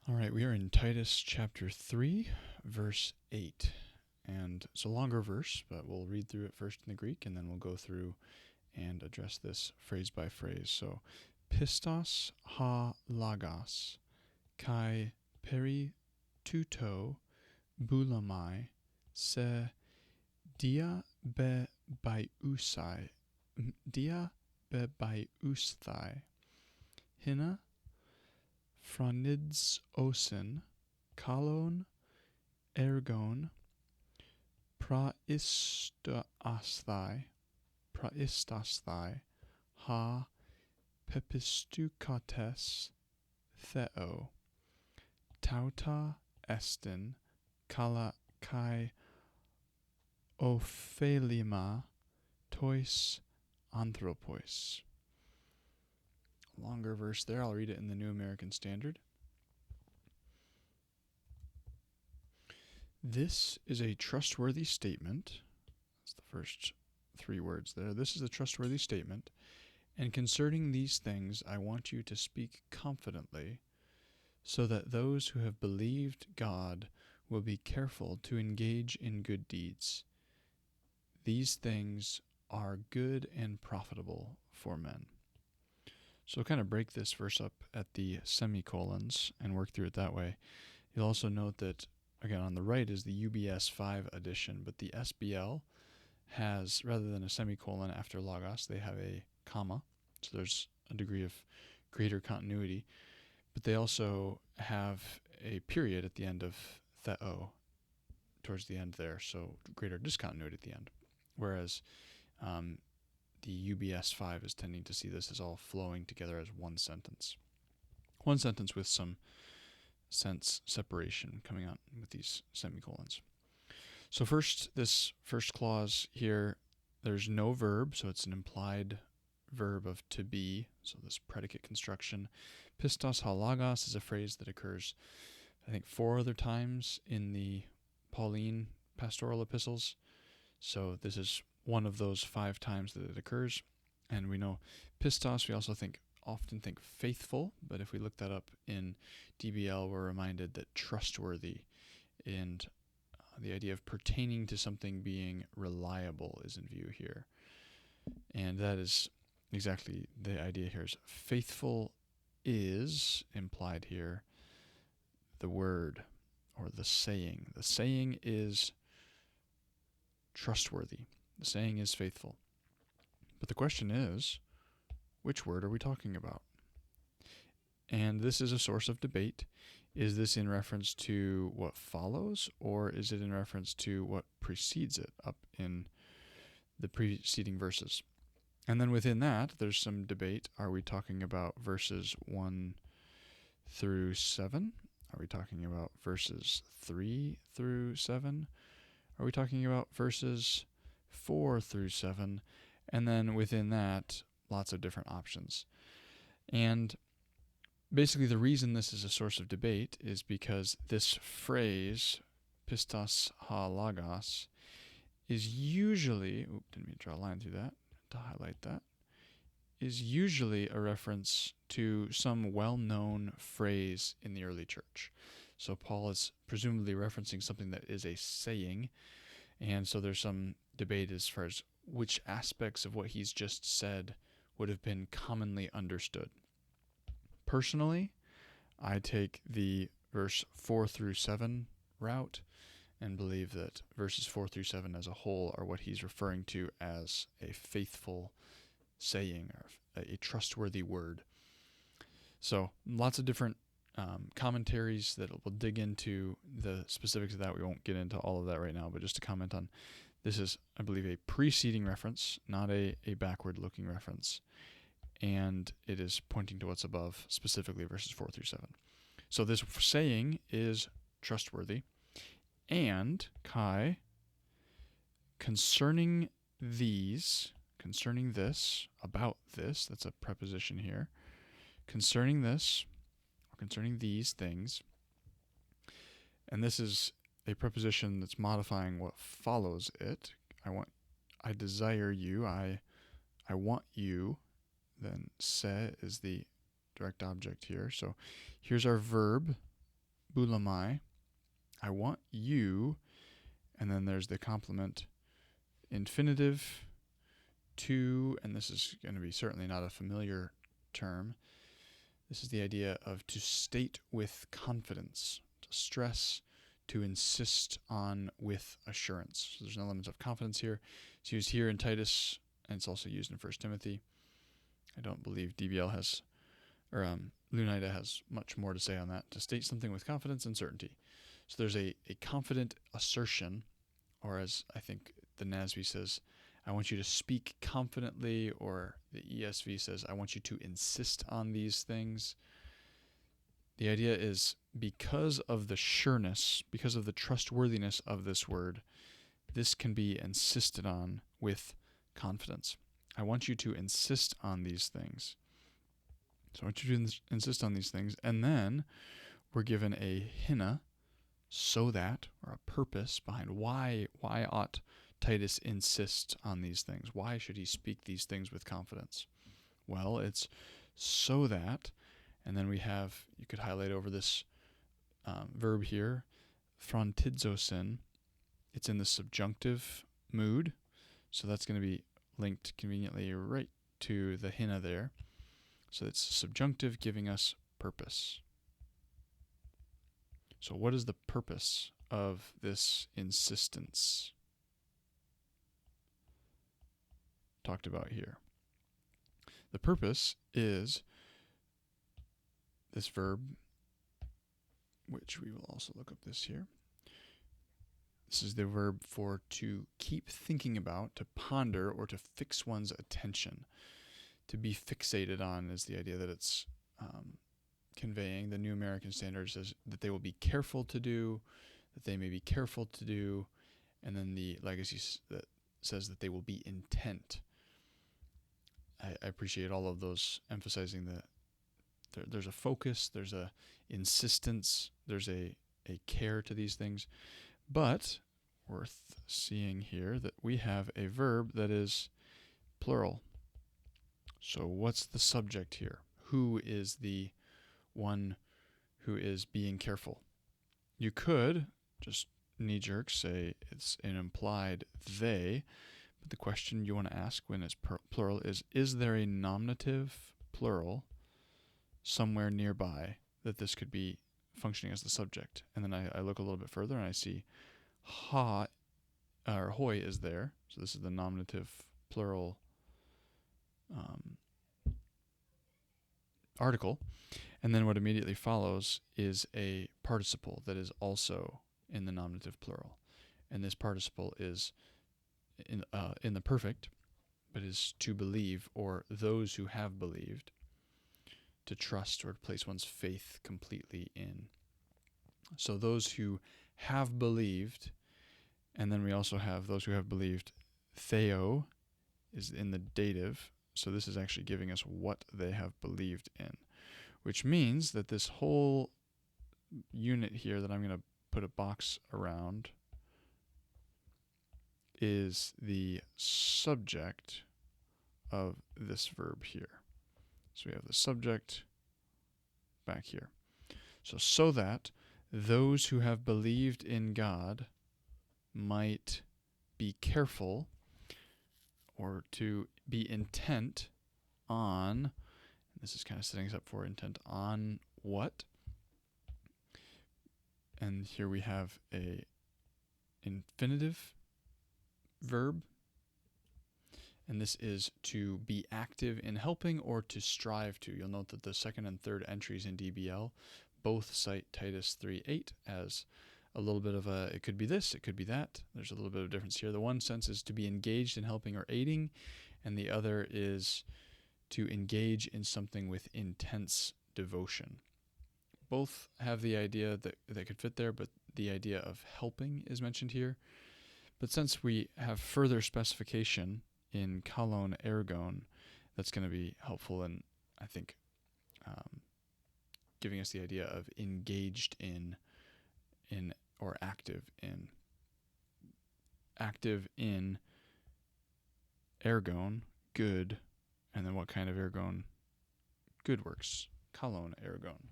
All right, we are in Titus chapter 3, verse 8. And it's a longer verse, but we'll read through it first in the Greek, and then we'll go through and address this phrase by phrase. So, pistos ha lagos, kai peri tuto boulamai, se dia be baiusai, dia be baiusthai, hina Fronids osin, kalon, ergon, praistasthai, ha pepistukates theo, tauta estin, kala kai ophelima, tois anthropos. Longer verse there. I'll read it in the New American Standard. This is a trustworthy statement. That's the first three words there. This is a trustworthy statement. And concerning these things, I want you to speak confidently, so that those who have believed God will be careful to engage in good deeds. These things are good and profitable for men. So we'll kind of break this verse up at the semicolons and work through it that way. You'll also note that, again, on the right is the UBS 5 edition, but the SBL has, rather than a semicolon after logos, they have a comma. So there's a degree of greater continuity. But they also have a period at the end of theo, towards the end there, so greater discontinuity at the end. Whereas the UBS 5 is tending to see this as all flowing together as one sentence. One sentence with some sense separation coming out with these semicolons. So first, this first clause here, there's no verb, so it's an implied verb of to be, so this predicate construction. Pistos halagos is a phrase that occurs, I think, 4 other times in the Pauline pastoral epistles. So this is one of those 5 times that it occurs. And we know pistos, we also often think faithful, but if we look that up in DBL, we're reminded that trustworthy and the idea of pertaining to something being reliable is in view here. And that is exactly the idea here. Is faithful is implied here the word or the saying. The saying is trustworthy. The saying is faithful. But the question is, which word are we talking about? And this is a source of debate. Is this in reference to what follows, or is it in reference to what precedes it up in the preceding verses? And then within that, there's some debate. Are we talking about verses 1 through 7? Are we talking about verses 3 through 7? Are we talking about verses 4 through 7? And then within that, lots of different options. And basically the reason this is a source of debate is because this phrase, pistos ha lagos, is usually, didn't mean to draw a line through that, to highlight that, is usually a reference to some well-known phrase in the early church. So Paul is presumably referencing something that is a saying, and so there's some debate as far as which aspects of what he's just said would have been commonly understood. Personally, I take the verse 4 through 7 route and believe that verses 4 through 7 as a whole are what he's referring to as a faithful saying or a trustworthy word. So lots of different commentaries that we'll dig into the specifics of that. We won't get into all of that right now, but just to comment on, this is, I believe, a preceding reference, not a backward-looking reference. And it is pointing to what's above, specifically verses 4 through 7. So this saying is trustworthy. And, Kai, concerning this, about this, that's a preposition here, concerning this, or concerning these things, and this is a preposition that's modifying what follows it. I desire you, I want you, then se is the direct object here. So here's our verb bulamai. I want you, and then there's the complement infinitive to, and this is going to be certainly not a familiar term. This is the idea of to state with confidence, to stress, to insist on with assurance. So there's an element of confidence here. It's used here in Titus, and it's also used in 1 Timothy. I don't believe DBL has, or Lunida has much more to say on that, to state something with confidence and certainty. So there's a confident assertion, or as I think the NASB says, I want you to speak confidently, or the ESV says, I want you to insist on these things. The idea is because of the sureness, because of the trustworthiness of this word, this can be insisted on with confidence. I want you to insist on these things. So I want you to insist on these things. And then we're given a hina, so that, or a purpose behind why ought Titus insist on these things? Why should he speak these things with confidence? Well, it's so that, and then we have, you could highlight over this verb here, phrontidzosin. It's in the subjunctive mood, so that's going to be linked conveniently right to the hina there. So it's subjunctive giving us purpose. So what is the purpose of this insistence talked about here? The purpose is this verb, which we will also look up this here. This is the verb for to keep thinking about, to ponder, or to fix one's attention. To be fixated on is the idea that it's conveying. The New American Standard says that they will be careful to do, that they may be careful to do, and then the Legacy that says that they will be intent. I appreciate all of those emphasizing that there's a focus, there's a insistence, there's a care to these things. But worth seeing here that we have a verb that is plural. So what's the subject here? Who is the one who is being careful? You could just knee-jerk say it's an implied they, but the question you want to ask when it's plural is there a nominative plural somewhere nearby that this could be functioning as the subject? And then I look a little bit further and I see ha, or hoi is there. So this is the nominative plural article. And then what immediately follows is a participle that is also in the nominative plural. And this participle is in the perfect, but is to believe, or those who have believed, to trust or to place one's faith completely in. So those who have believed, and then we also have those who have believed. Theo is in the dative, so this is actually giving us what they have believed in, which means that this whole unit here that I'm going to put a box around is the subject of this verb here. So we have the subject back here. So that those who have believed in God might be careful, or to be intent on, this is kind of setting us up for intent on what? And here we have a infinitive verb, and this is to be active in helping or to strive to. You'll note that the second and third entries in DBL both cite Titus 3:8 as a little bit of a, it could be this, it could be that. There's a little bit of difference here. The one sense is to be engaged in helping or aiding, and the other is to engage in something with intense devotion. Both have the idea that they could fit there, but the idea of helping is mentioned here. But since we have further specification in kalon ergon, that's going to be helpful in, I think, giving us the idea of engaged in or active in. Active in ergon, good, and then what kind of ergon? Good works. Kalon ergon.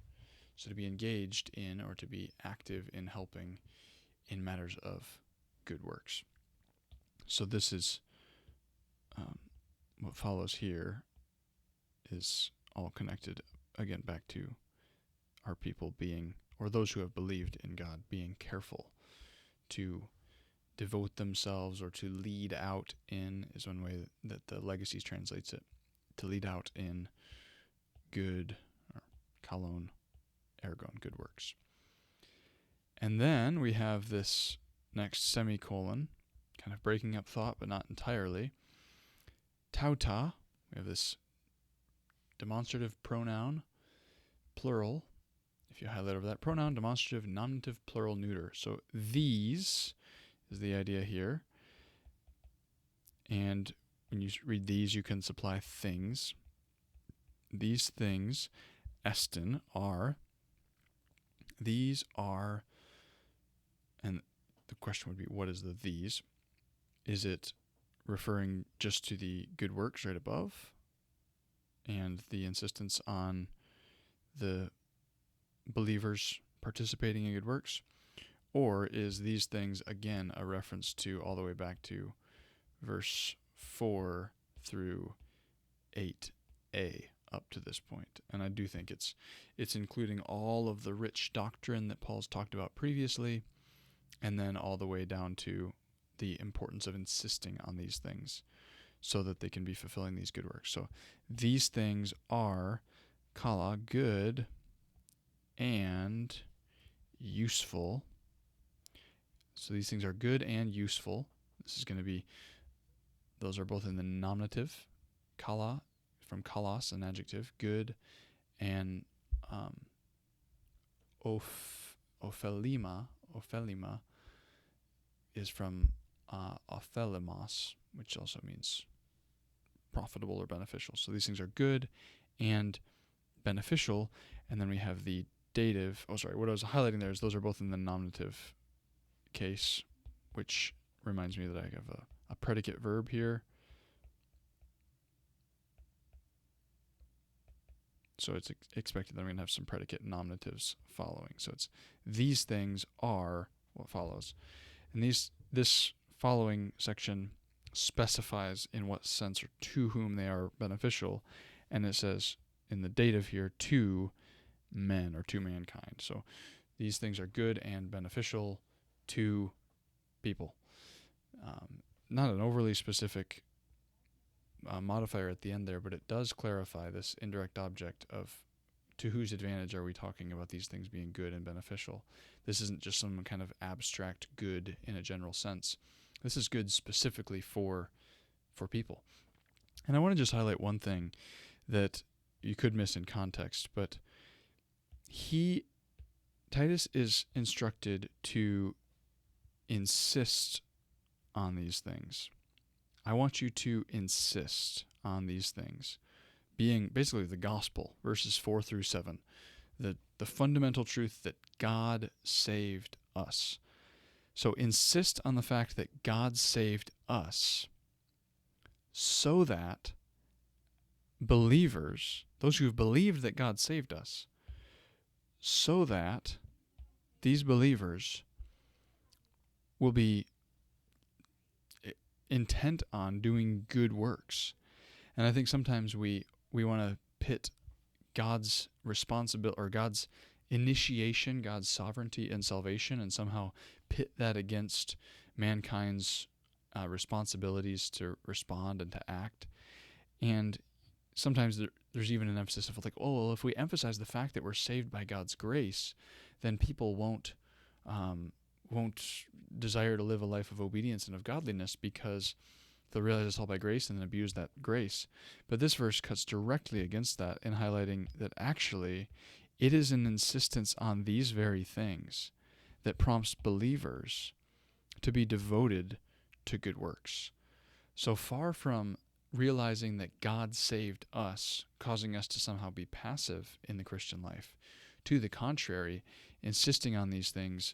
So to be engaged in or to be active in helping in matters of good works. So this is what follows here is all connected, again, back to our people being, or those who have believed in God, being careful to devote themselves or to lead out in, is one way that the Legacies translates it, to lead out in good, or kalon, ergon, good works. And then we have this next semicolon, kind of breaking up thought, but not entirely. Tauta, we have this demonstrative pronoun, plural. If you highlight over that, pronoun, demonstrative, nominative, plural, neuter. So these is the idea here. And when you read these, you can supply things. These things, estin, are. These are, and the question would be, what is the these? Is it referring just to the good works right above and the insistence on the believers participating in good works? Or is these things, again, a reference to all the way back to verse 4 through 8a up to this point? And I do think it's including all of the rich doctrine that Paul's talked about previously, and then all the way down to the importance of insisting on these things so that they can be fulfilling these good works. So these things are kala, good and useful. So these things are good and useful. This is going to be, those are both in the nominative, kala, from kalos, an adjective, good, and ophelima is from ophelimos, which also means profitable or beneficial. So these things are good and beneficial. And then we have the dative. What I was highlighting there is those are both in the nominative case, which reminds me that I have a predicate verb here. So it's expected that I'm going to have some predicate nominatives following. So it's these things are what follows. And this following section specifies in what sense or to whom they are beneficial. And it says in the dative here, to men or to mankind. So these things are good and beneficial to people. Not an overly specific modifier at the end there, but it does clarify this indirect object of to whose advantage are we talking about these things being good and beneficial. This isn't just some kind of abstract good in a general sense. This is good specifically for people. And I want to just highlight one thing that you could miss in context, but Titus is instructed to insist on these things. I want you to insist on these things, being basically the gospel, verses 4 through 7, the fundamental truth that God saved us. So insist on the fact that God saved us so that believers, those who have believed that God saved us, so that these believers will be intent on doing good works. And I think sometimes we want to pit God's responsibility or God's initiation, God's sovereignty and salvation, and somehow pit that against mankind's responsibilities to respond and to act. And sometimes there's even an emphasis of like, oh, well, if we emphasize the fact that we're saved by God's grace, then people won't desire to live a life of obedience and of godliness because they'll realize it's all by grace and then abuse that grace. But this verse cuts directly against that in highlighting that actually it is an insistence on these very things that prompts believers to be devoted to good works. So far from realizing that God saved us, causing us to somehow be passive in the Christian life, to the contrary, insisting on these things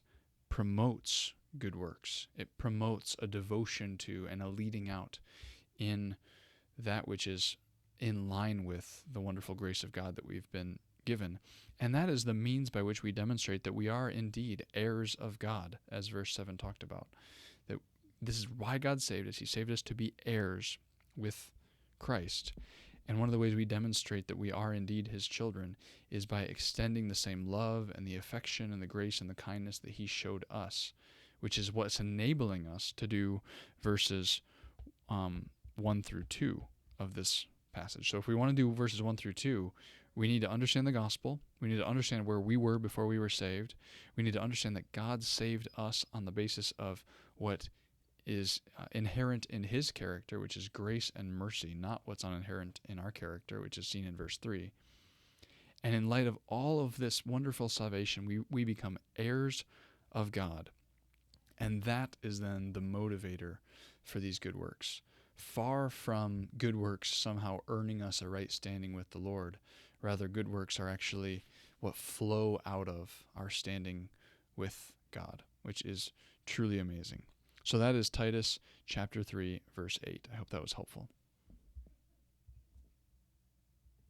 promotes good works. It promotes a devotion to and a leading out in that which is in line with the wonderful grace of God that we've been given. And that is the means by which we demonstrate that we are indeed heirs of God, as verse 7 talked about. That this is why God saved us. He saved us to be heirs with Christ. And one of the ways we demonstrate that we are indeed his children is by extending the same love and the affection and the grace and the kindness that he showed us, which is what's enabling us to do verses 1 through 2 of this passage. So if we want to do verses 1 through 2, we need to understand the gospel. We need to understand where we were before we were saved. We need to understand that God saved us on the basis of what is inherent in his character, which is grace and mercy, not what's inherent in our character, which is seen in verse 3. And in light of all of this wonderful salvation, we become heirs of God. And that is then the motivator for these good works. Far from good works somehow earning us a right standing with the Lord, rather good works are actually what flow out of our standing with God, which is truly amazing. So that is Titus chapter 3, verse 8. I hope that was helpful.